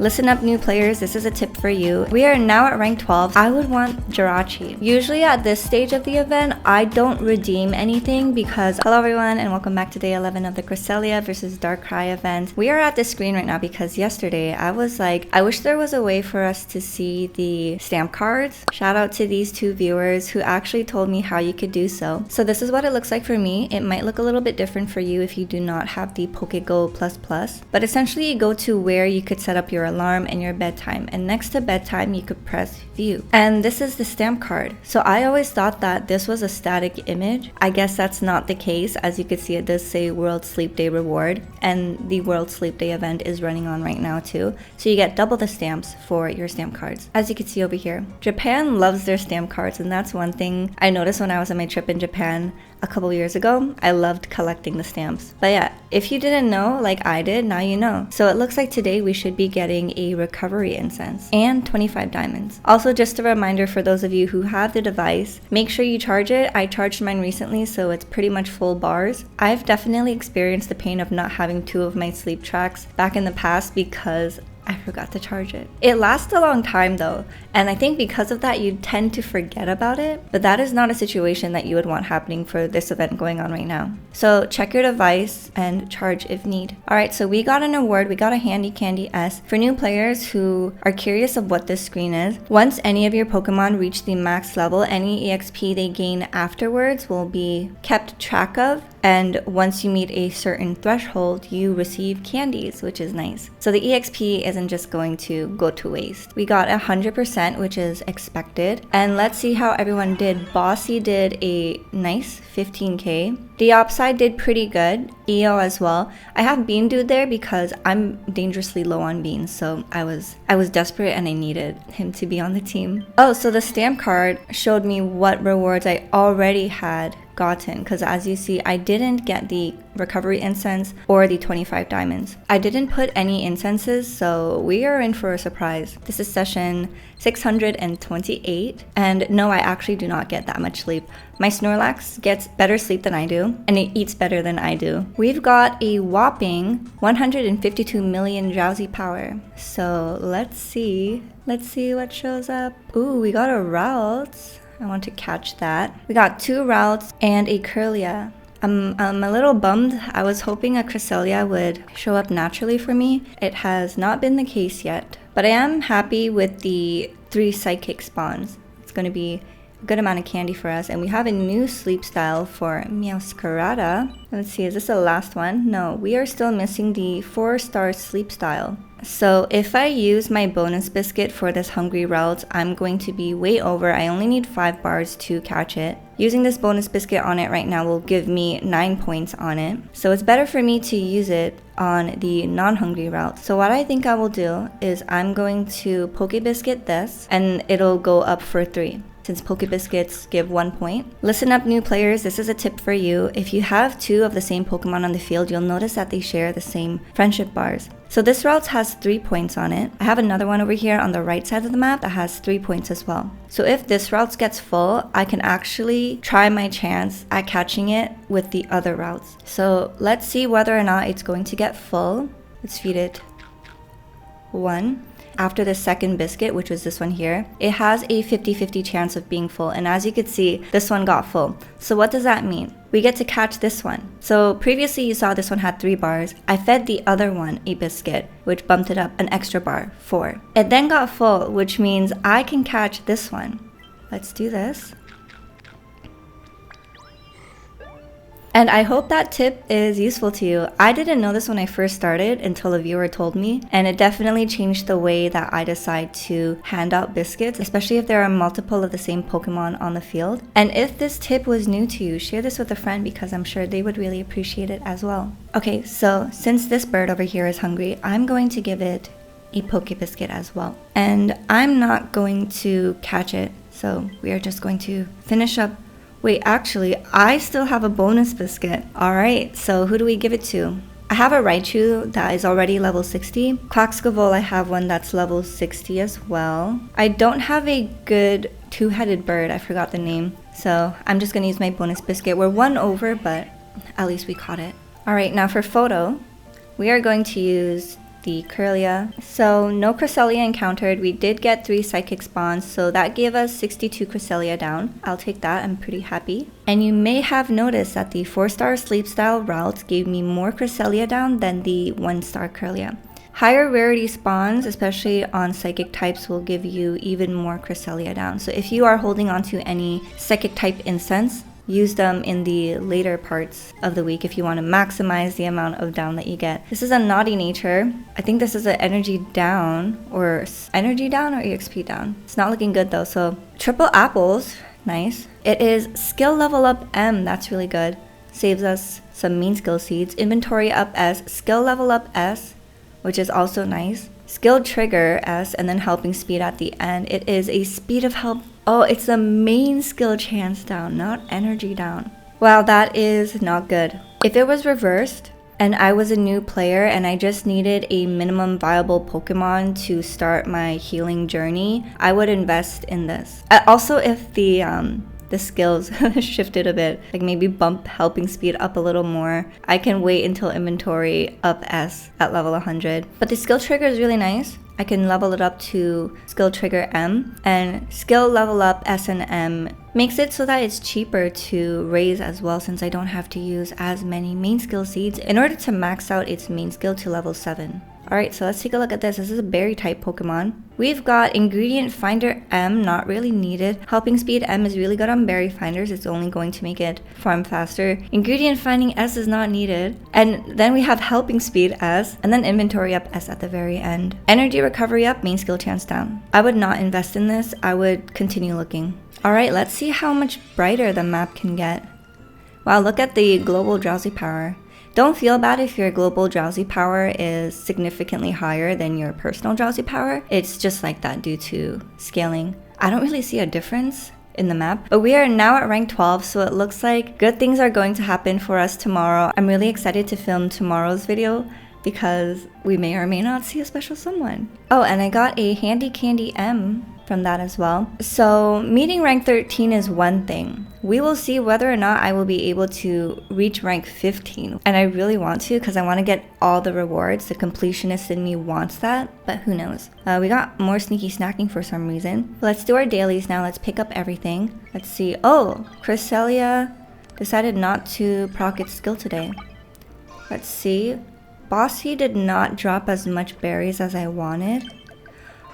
Listen up, new players, this is a tip for you. We are now at rank 12. I would want Jirachi. Usually at this stage of the event, I don't redeem anything because... Hello everyone and welcome back to day 11 of the Cresselia versus Darkrai event. We are at this screen right now because yesterday I was like, I wish there was a way for us to see the stamp cards. Shout out to these two viewers who actually told me how you could do so. So this is what it looks like for me. It might look a little bit different for you if you do not have the PokéGo++. But essentially you go to where you could set up your alarm and your bedtime, and next to bedtime you could press view, and this is the stamp card. So I always thought that this was a static image. I guess that's not the case. As you can see, it does say World Sleep Day reward, and the World Sleep Day event is running on right now too, so you get double the stamps for your stamp cards, as you can see over here. Japan loves their stamp cards, and that's one thing I noticed when I was on my trip in Japan a couple years ago. I loved collecting the stamps. But yeah, if you didn't know like I did, now you know. So it looks like today we should be getting a recovery incense and 25 diamonds. Also, just a reminder for those of you who have the device, make sure you charge it. I charged mine recently, so it's pretty much full bars. I've definitely experienced the pain of not having two of my sleep tracks back in the past because I forgot to charge it. It lasts a long time though, and I think because of that you tend to forget about it, but that is not a situation that you would want happening for this event going on right now. So check your device and charge if need. Alright, so we got an award, we got a handy candy S. For new players who are curious of what this screen is, once any of your Pokemon reach the max level, any EXP they gain afterwards will be kept track of, and once you meet a certain threshold, you receive candies, which is nice. So the EXP isn't just going to go to waste. We got 100%, which is expected. And let's see how everyone did. Bossy did a nice 15k. Deopside did pretty good. EO as well. I have Bean Dude there because I'm dangerously low on beans, so I was desperate and I needed him to be on the team. Oh, so the stamp card showed me what rewards I already had gotten, because as you see, I didn't get the recovery incense or the 25 diamonds. I didn't put any incenses, so we are in for a surprise. This is session 628, and no, I actually do not get that much sleep. My Snorlax gets better sleep than I do, and it eats better than I do. We've got a whopping 152 million drowsy power. So let's see what shows up. Ooh, we got a Ralts. I want to catch that. We got two Ralts and a Cresselia. I'm a little bummed. I was hoping a Cresselia would show up naturally for me. It has not been the case yet, but I am happy with the 3 psychic spawns. It's going to be a good amount of candy for us, and we have a new sleep style for Meowscarada. Let's see, is this the last one? No, we are still missing the 4-star sleep style. So if I use my bonus biscuit for this hungry route, I'm going to be way over. I only need 5 bars to catch it. Using this bonus biscuit on it right now will give me 9 points on it. So it's better for me to use it on the non-hungry route. So what I think I will do is I'm going to Poke Biscuit this, and it'll go up for 3. Since Poke Biscuits give 1 point. Listen up, new players, this is a tip for you. If you have 2 of the same Pokemon on the field, you'll notice that they share the same friendship bars. So this route has 3 points on it. I have another one over here on the right side of the map that has 3 points as well. So if this route gets full, I can actually try my chance at catching it with the other routes. So let's see whether or not it's going to get full. Let's feed it 1. After the second biscuit, which was this one here, it has a 50-50 chance of being full, and as you can see, this one got full. So what does that mean? We get to catch this one. So previously you saw this one had 3 bars. I fed the other one a biscuit, which bumped it up an extra bar, 4. It then got full, which means I can catch this one. Let's do this. And I hope that tip is useful to you. I didn't know this when I first started until a viewer told me, and it definitely changed the way that I decide to hand out biscuits, especially if there are multiple of the same Pokemon on the field. And if this tip was new to you, share this with a friend because I'm sure they would really appreciate it as well. Okay, so since this bird over here is hungry, I'm going to give it a Poke Biscuit as well. And I'm not going to catch it, so we are just going to finish up. Wait, actually, I still have a bonus biscuit. Alright, so who do we give it to? I have a Raichu that is already level 60. Quaxcavole, I have one that's level 60 as well. I don't have a good 2-headed bird, I forgot the name. So I'm just going to use my bonus biscuit. We're 1 over, but at least we caught it. Alright, now for photo, we are going to use the Cresselia. So no Cresselia encountered. We did get 3 psychic spawns, so that gave us 62 Cresselia down. I'll take that, I'm pretty happy. And you may have noticed that the 4-star sleep style Ralts gave me more Cresselia down than the 1-star Cresselia. Higher rarity spawns, especially on psychic types, will give you even more Cresselia down. So if you are holding on to any psychic type incense, use them in the later parts of the week if you want to maximize the amount of down that you get. This is a naughty nature. I think this is an energy down or EXP down. It's not looking good though. So triple apples, nice. It is skill level up M, that's really good. Saves us some mean skill seeds. Inventory up S, skill level up S, which is also nice. Skill trigger S, and then helping speed at the end. It is a speed of help. Oh, it's a main skill chance down, not energy down. Wow, that is not good. If it was reversed and I was a new player and I just needed a minimum viable Pokemon to start my healing journey, I would invest in this. Also, if the skills shifted a bit, like maybe bump helping speed up a little more, I can wait until inventory up S at level 100. But the skill trigger is really nice. I can level it up to skill trigger M, and skill level up S and M makes it so that it's cheaper to raise as well, since I don't have to use as many main skill seeds in order to max out its main skill to level 7. Alright, so let's take a look at this. This is a berry type Pokemon. We've got Ingredient Finder M, not really needed. Helping Speed M is really good on berry finders. It's only going to make it farm faster. Ingredient Finding S is not needed. And then we have Helping Speed S, and then Inventory up S at the very end. Energy Recovery up, main skill chance down. I would not invest in this. I would continue looking. Alright, let's see how much brighter the map can get. Wow, look at the global drowsy power. Don't feel bad if your global drowsy power is significantly higher than your personal drowsy power. It's just like that due to scaling. I don't really see a difference in the map, but we are now at rank 12, so it looks like good things are going to happen for us tomorrow. I'm really excited to film tomorrow's video because we may or may not see a special someone. Oh, and I got a handy candy M from that as well. So meeting rank 13 is one thing. We will see whether or not I will be able to reach rank 15. And I really want to, because I want to get all the rewards. The completionist in me wants that, but who knows. We got more sneaky snacking for some reason. Let's do our dailies now. Let's pick up everything. Let's see. Oh, Cresselia decided not to proc its skill today. Let's see. Bossy did not drop as much berries as I wanted.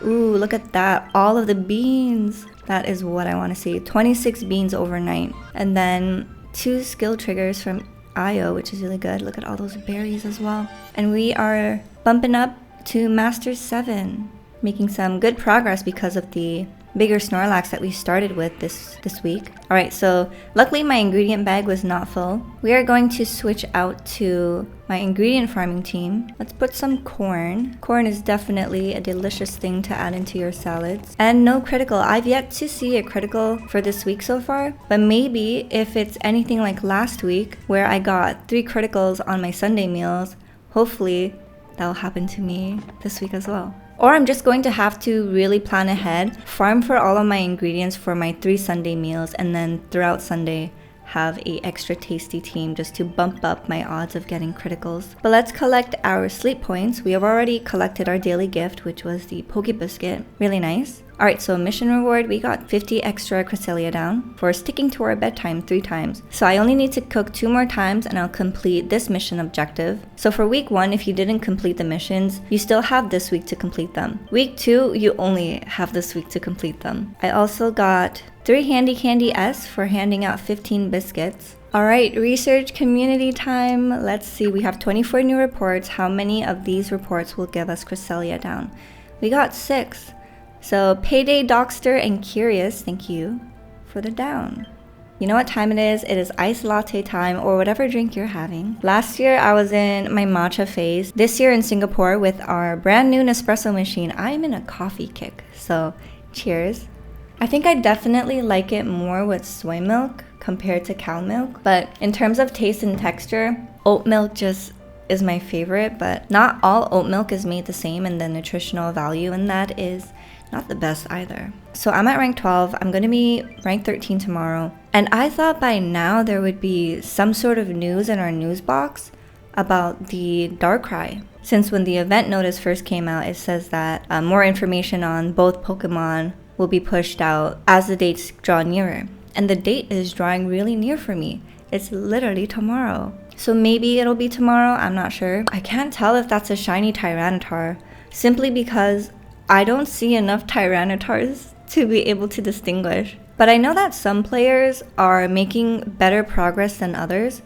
Ooh, look at that. All of the beans. That is what I want to see. 26 beans overnight. And then 2 skill triggers from Io, which is really good. Look at all those berries as well. And we are bumping up to Master 7. Making some good progress because of the bigger Snorlax that we started with this week. Alright, so luckily my ingredient bag was not full. We are going to switch out to my ingredient farming team. Let's put some corn. Corn is definitely a delicious thing to add into your salads. And no critical. I've yet to see a critical for this week so far, but maybe if it's anything like last week where I got 3 criticals on my Sunday meals, hopefully that'll happen to me this week as well. Or I'm just going to have to really plan ahead, farm for all of my ingredients for my 3 Sunday meals, and then throughout Sunday have a extra tasty team just to bump up my odds of getting criticals. But let's collect our sleep points. We have already collected our daily gift, which was the Poke Biscuit. Really nice. Alright, so mission reward, we got 50 extra Cresselia down for sticking to our bedtime 3 times. So I only need to cook 2 more times and I'll complete this mission objective. So for week 1, if you didn't complete the missions, you still have this week to complete them. Week 2, you only have this week to complete them. I also got 3 handy candy S for handing out 15 biscuits. Alright, research community time. Let's see, we have 24 new reports. How many of these reports will give us Cresselia down? We got 6. So Payday, Dockster, and Curious, thank you for the down. You know what time it is? It is iced latte time, or whatever drink you're having. Last year I was in my matcha phase. This year in Singapore with our brand new Nespresso machine, I'm in a coffee kick. So cheers. I think I definitely like it more with soy milk compared to cow milk. But in terms of taste and texture, oat milk just is my favorite. But not all oat milk is made the same, and the nutritional value in that is not the best either. So I'm at rank 12. I'm going to be rank 13 tomorrow. And I thought by now there would be some sort of news in our news box about the Darkrai. since when the event notice first came out, it says that more information on both Pokemon will be pushed out as the dates draw nearer. And the date is drawing really near for me. It's literally tomorrow. So maybe it'll be tomorrow, I'm not sure. I can't tell if that's a shiny Tyranitar, simply because I don't see enough Tyranitars to be able to distinguish. But I know that some players are making better progress than others.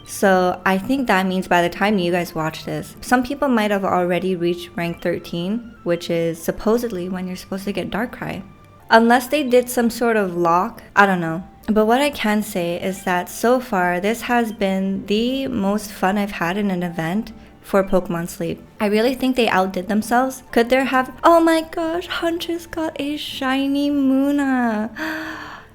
So I think that means by the time you guys watch this, some people might have already reached rank 13, which is supposedly when you're supposed to get Darkrai. Unless they did some sort of lock, I don't know. But what I can say is that so far, this has been the most fun I've had in an event for Pokemon Sleep. I really think they outdid themselves. Could there have... Oh my gosh, Huntress got a shiny Munna.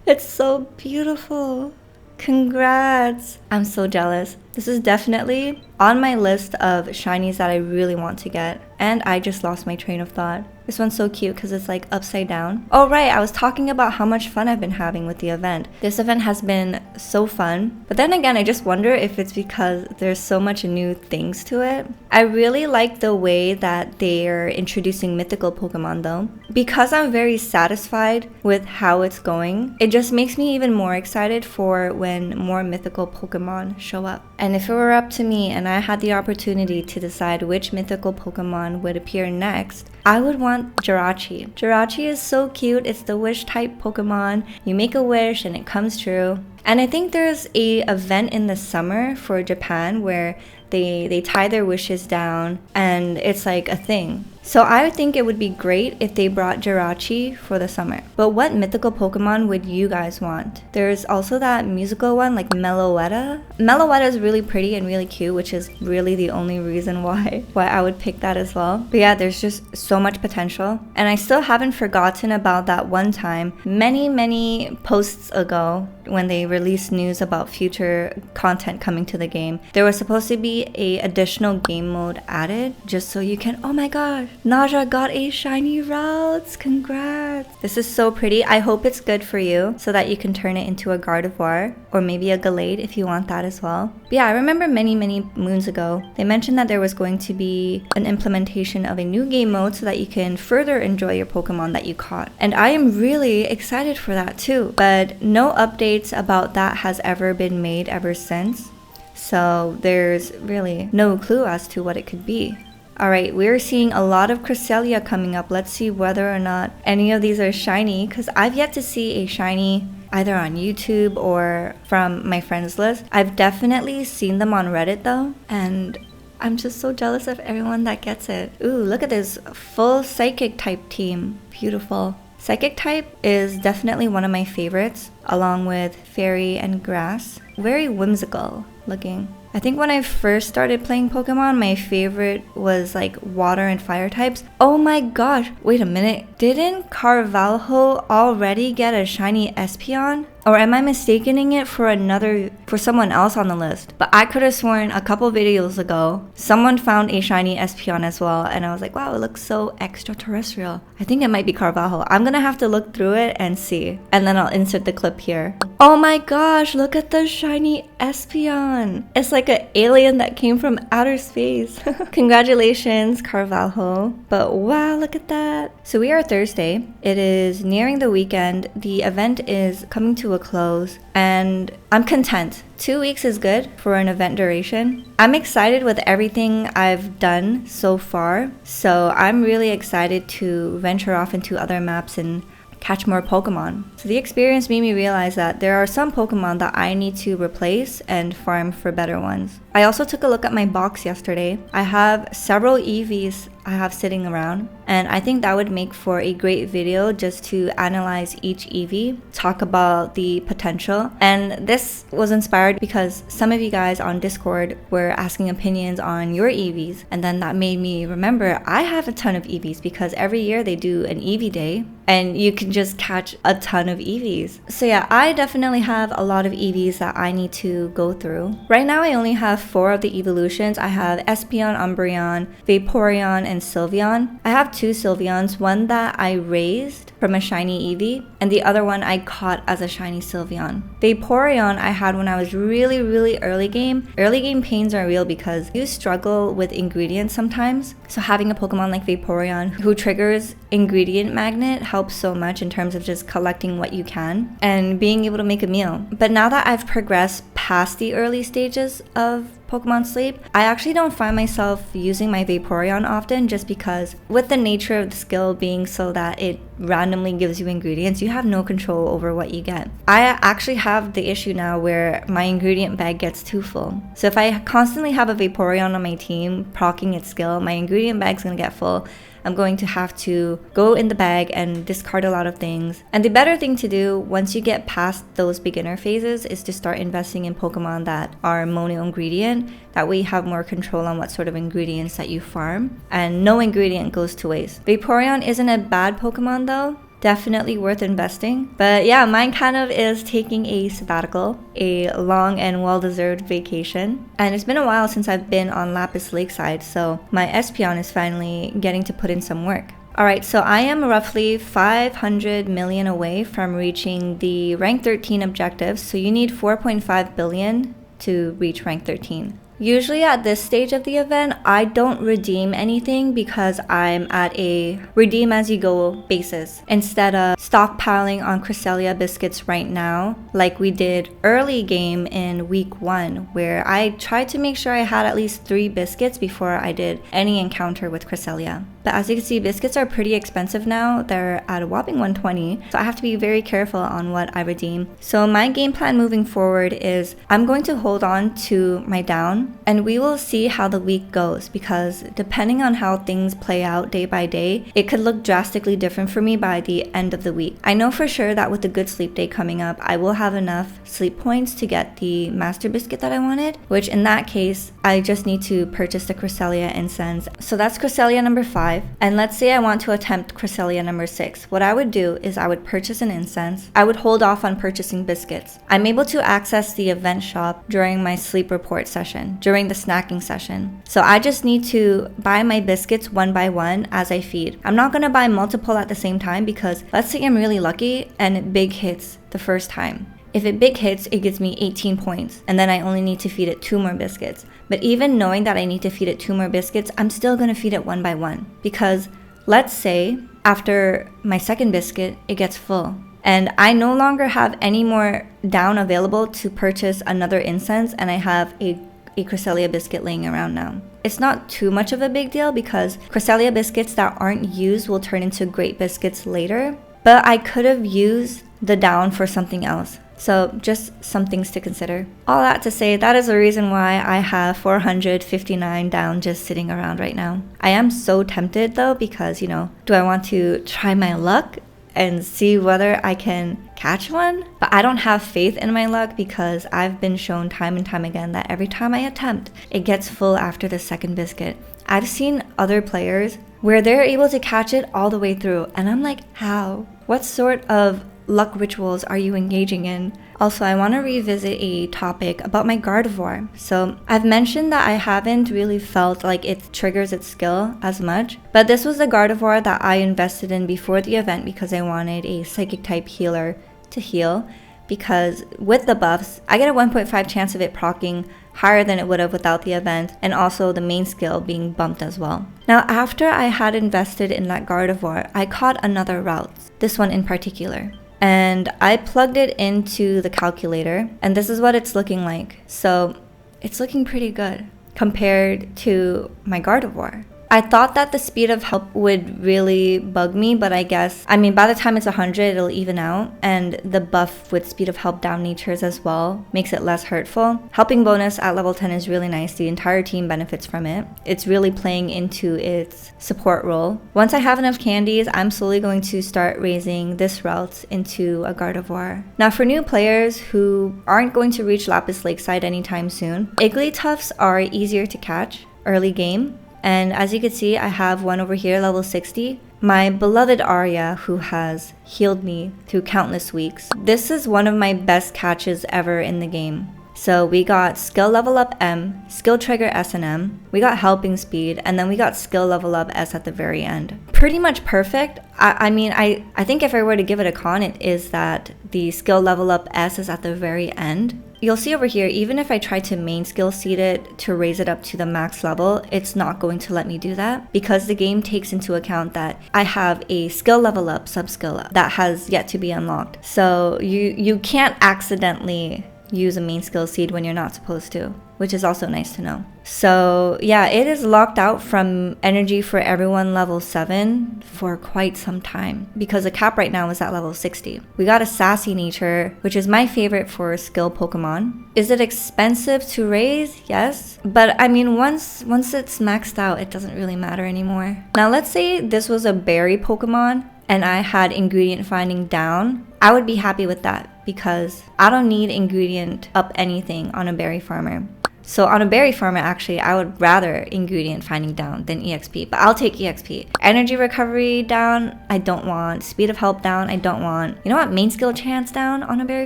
It's so beautiful. Congrats. I'm so jealous. This is definitely on my list of shinies that I really want to get. And I just lost my train of thought. This one's so cute because it's like upside down. Oh right, I was talking about how much fun I've been having with the event. This event has been so fun. But then again, I just wonder if it's because there's so much new things to it. I really like the way that they're introducing mythical Pokemon though. Because I'm very satisfied with how it's going, it just makes me even more excited for when more mythical Pokemon show up. And if it were up to me and I had the opportunity to decide which mythical Pokemon would appear next, I would want Jirachi. Jirachi is so cute. It's the wish type Pokemon. You make a wish and it comes true. And I think there's a event in the summer for Japan where they tie their wishes down and it's like a thing. So I would think it would be great if they brought Jirachi for the summer. But what mythical Pokemon would you guys want? There's also that musical one like Meloetta. Meloetta is really pretty and really cute, which is really the only reason why I would pick that as well. But yeah, there's just so much potential. And I still haven't forgotten about that one time many posts ago when they released news about future content coming to the game. There was supposed to be a additional game mode added just so you can, oh my gosh, Naja got a shiny Ralts. Congrats. This is so pretty. I hope it's good for you so that you can turn it into a Gardevoir or maybe a Gallade if you want that as well. But yeah, I remember many moons ago, they mentioned that there was going to be an implementation of a new game mode so that you can further enjoy your Pokemon that you caught. And I am really excited for that too. But no updates about that has ever been made ever since. So there's really no clue as to what it could be. Alright, we're seeing a lot of Cresselia coming up. Let's see whether or not any of these are shiny, because I've yet to see a shiny either on YouTube or from my friends list. I've definitely seen them on Reddit though, and I'm just so jealous of everyone that gets it. Ooh, look at this full Psychic type team. Beautiful. Psychic type is definitely one of my favorites, along with Fairy and Grass. Very whimsical looking. I think when I first started playing Pokemon, my favorite was like water and fire types. Oh my gosh, wait a minute. Didn't Carvalho already get a shiny Espeon? Or am I mistaking it for someone else on the list? But I could have sworn a couple videos ago, someone found a shiny Espeon as well. And I was like, wow, it looks so extraterrestrial. I think it might be Carvalho. I'm gonna have to look through it and see. And then I'll insert the clip here. Oh my gosh, look at the shiny Espeon. It's like an alien that came from outer space. Congratulations, Carvalho. But wow, look at that. So we are Thursday. It is nearing the weekend. The event is coming to a close and I'm content. 2 weeks is good for an event duration. I'm excited with everything I've done so far. So I'm really excited to venture off into other maps and catch more Pokemon. So the experience made me realize that there are some Pokemon that I need to replace and farm for better ones. I also took a look at my box yesterday. I have several Eevees I have sitting around, and I think that would make for a great video just to analyze each Eevee, talk about the potential. And this was inspired because some of you guys on Discord were asking opinions on your Eevees, and then that made me remember I have a ton of Eevees because every year they do an Eevee day and you can just catch a ton of Eevees. So yeah, I definitely have a lot of Eevees that I need to go through. Right now I only have 4 of the Eeveelutions. I have Espeon, Umbreon, Vaporeon, and and Sylveon. I have two Sylveons, one that I raised from a shiny Eevee, and the other one I caught as a shiny Sylveon. Vaporeon I had when I was really early game. Early game pains are real because you struggle with ingredients sometimes. So having a Pokemon like Vaporeon who triggers ingredient magnet helps so much in terms of just collecting what you can and being able to make a meal. But now that I've progressed past the early stages of Pokemon Sleep, I actually don't find myself using my Vaporeon often, just because with the nature of the skill being so that it randomly gives you ingredients, you have no control over what you get. I actually have the issue now where my ingredient bag gets too full. So if I constantly have a Vaporeon on my team proccing its skill, my ingredient bag's gonna get full. I'm going to have to go in the bag and discard a lot of things. And the better thing to do once you get past those beginner phases is to start investing in Pokemon that are mono ingredient. That way you have more control on what sort of ingredients that you farm, and no ingredient goes to waste. Vaporeon isn't a bad Pokemon though. Definitely worth investing. But yeah, mine kind of is taking a sabbatical, a long and well-deserved vacation. And it's been a while since I've been on Lapis Lakeside, so my Espeon is finally getting to put in some work. Alright, so I am roughly 500 million away from reaching the rank 13 objectives, so you need 4.5 billion to reach rank 13. Usually at this stage of the event, I don't redeem anything because I'm at a redeem as you go basis instead of stockpiling on Cresselia biscuits right now like we did early game in week 1, where I tried to make sure I had at least 3 biscuits before I did any encounter with Cresselia. But as you can see, biscuits are pretty expensive now. They're at a whopping 120, so I have to be very careful on what I redeem. So my game plan moving forward is I'm going to hold on to my down, and we will see how the week goes, because depending on how things play out day by day, it could look drastically different for me by the end of the week. I know for sure that with the good sleep day coming up, I will have enough sleep points to get the master biscuit that I wanted, which in that case, I just need to purchase the Cresselia incense. So that's Cresselia number 5. And let's say I want to attempt Cresselia number 6. What I would do is I would purchase an incense. I would hold off on purchasing biscuits. I'm able to access the event shop during my sleep report session, during the snacking session. So I just need to buy my biscuits one by one as I feed. I'm not going to buy multiple at the same time because let's say I'm really lucky and it big hits the first time. If it big hits, it gives me 18 points, and then I only need to feed it 2 more biscuits. But even knowing that I need to feed it 2 more biscuits, I'm still going to feed it one by one. Because let's say after my second biscuit, it gets full, and I no longer have any more down available to purchase another incense, and I have a Cresselia biscuit laying around now. It's not too much of a big deal because Cresselia biscuits that aren't used will turn into great biscuits later. But I could have used the down for something else. So just some things to consider. All that to say, that is the reason why I have 459 down just sitting around right now. I am so tempted though, because, do I want to try my luck and see whether I can catch one? But I don't have faith in my luck because I've been shown time and time again that every time I attempt, it gets full after the second biscuit. I've seen other players where they're able to catch it all the way through, and I'm like, how? What sort of luck rituals are you engaging in? Also, I want to revisit a topic about my Gardevior. So I've mentioned that I haven't really felt like it triggers its skill as much, but this was the Gardevior that I invested in before the event because I wanted a psychic type healer to heal, because with the buffs, I get a 1.5 chance of it proccing, higher than it would have without the event, and also the main skill being bumped as well. Now, after I had invested in that Gardevior, I caught another Ralts, this one in particular. And I plugged it into the calculator, and this is what it's looking like. So it's looking pretty good compared to my Gardevior. I thought that the speed of help would really bug me, but by the time it's 100, it'll even out. And the buff with speed of help down natures as well makes it less hurtful. Helping bonus at level 10 is really nice. The entire team benefits from it. It's really playing into its support role. Once I have enough candies, I'm slowly going to start raising this Ralts into a Gardevior. Now, for new players who aren't going to reach Lapis Lakeside anytime soon, Wigglytuffs are easier to catch early game. And as you can see, I have one over here, level 60. My beloved Arya, who has healed me through countless weeks. This is one of my best catches ever in the game. So we got skill level up M, skill trigger S and M, we got helping speed, and then we got skill level up S at the very end. Pretty much perfect. I mean, I think if I were to give it a con, it is that the skill level up S is at the very end. You'll see over here, even if I try to main skill seed it to raise it up to the max level, it's not going to let me do that because the game takes into account that I have a skill level up, sub skill up that has yet to be unlocked. So you can't accidentally use a main skill seed when you're not supposed to, which is also nice to know. So yeah, it is locked out from energy for everyone level 7 for quite some time because the cap right now is at level 60. We got a sassy nature, which is my favorite for skill Pokemon. Is it expensive to raise? Yes, but I mean once it's maxed out, it doesn't really matter anymore. Now let's say this was a berry Pokemon and I had ingredient finding down, I would be happy with that because I don't need ingredient up anything on a berry farmer. So on a berry farmer, actually, I would rather ingredient finding down than EXP, but I'll take EXP. Energy recovery down, I don't want. Speed of help down, I don't want. You know what? Main skill chance down on a berry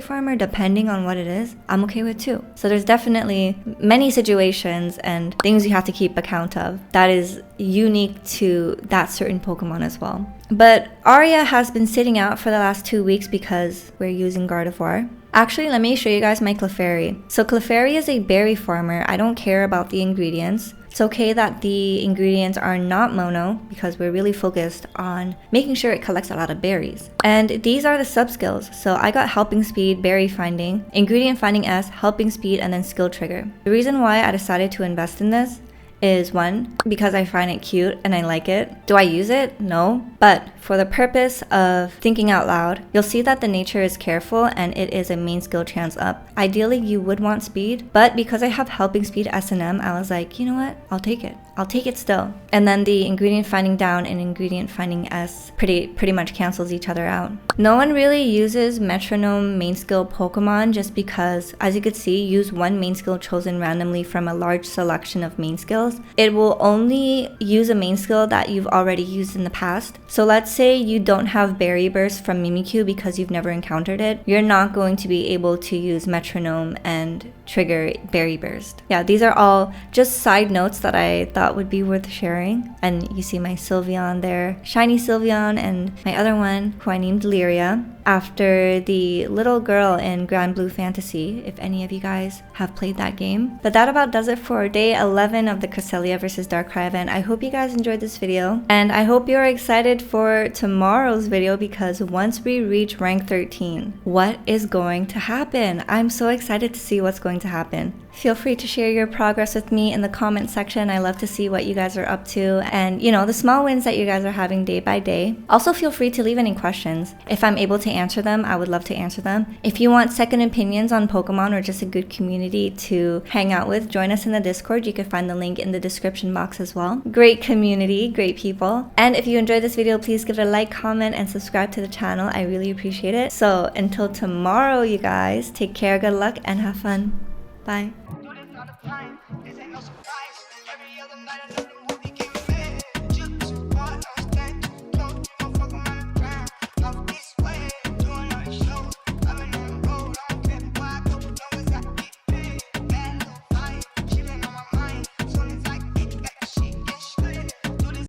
farmer, depending on what it is, I'm okay with too. So there's definitely many situations and things you have to keep account of that is unique to that certain Pokemon as well. But Aria has been sitting out for the last 2 weeks because we're using Gardevior. Actually, let me show you guys my Clefairy. So Clefairy is a berry farmer. I don't care about the ingredients. It's okay that the ingredients are not mono because we're really focused on making sure it collects a lot of berries. And these are the sub skills. So I got helping speed, berry finding, ingredient finding S, helping speed, and then skill trigger. The reason why I decided to invest in this is one, because I find it cute and I like it. Do I use it? No. But for the purpose of thinking out loud, you'll see that the nature is careful and it is a main skill chance up. Ideally, you would want speed, but because I have helping speed S&M, I was like, you know what? I'll take it. I'll take it still. And then the ingredient finding down and ingredient finding S pretty much cancels each other out. No one really uses metronome main skill Pokemon just because, as you could see, use one main skill chosen randomly from a large selection of main skills. It will only use a main skill that you've already used in the past. So let's say you don't have Berry Burst from Mimikyu because you've never encountered it. You're not going to be able to use metronome and trigger Berry Burst. Yeah, these are all just side notes that I thought would be worth sharing. And you see my Sylveon there, shiny Sylveon, and my other one who I named Lyria after the little girl in Grand Blue Fantasy, if any of you guys have played that game. But that about does it for day 11 of the Cresselia vs Darkrai event. I hope you guys enjoyed this video, and I hope you're excited for tomorrow's video because once we reach rank 13, what is going to happen? I'm so excited to see what's going to happen. Feel free to share your progress with me in the comment section. I love to see what you guys are up to and, you know, the small wins that you guys are having day by day. Also, feel free to leave any questions. If I'm able to answer them, I would love to answer them. If you want second opinions on Pokemon or just a good community to hang out with, join us in the Discord. You can find the link in the description box as well. Great community, great people. And if you enjoyed this video, please give it a like, comment, and subscribe to the channel. I really appreciate it. So until tomorrow, you guys, take care, good luck, and have fun. Bye.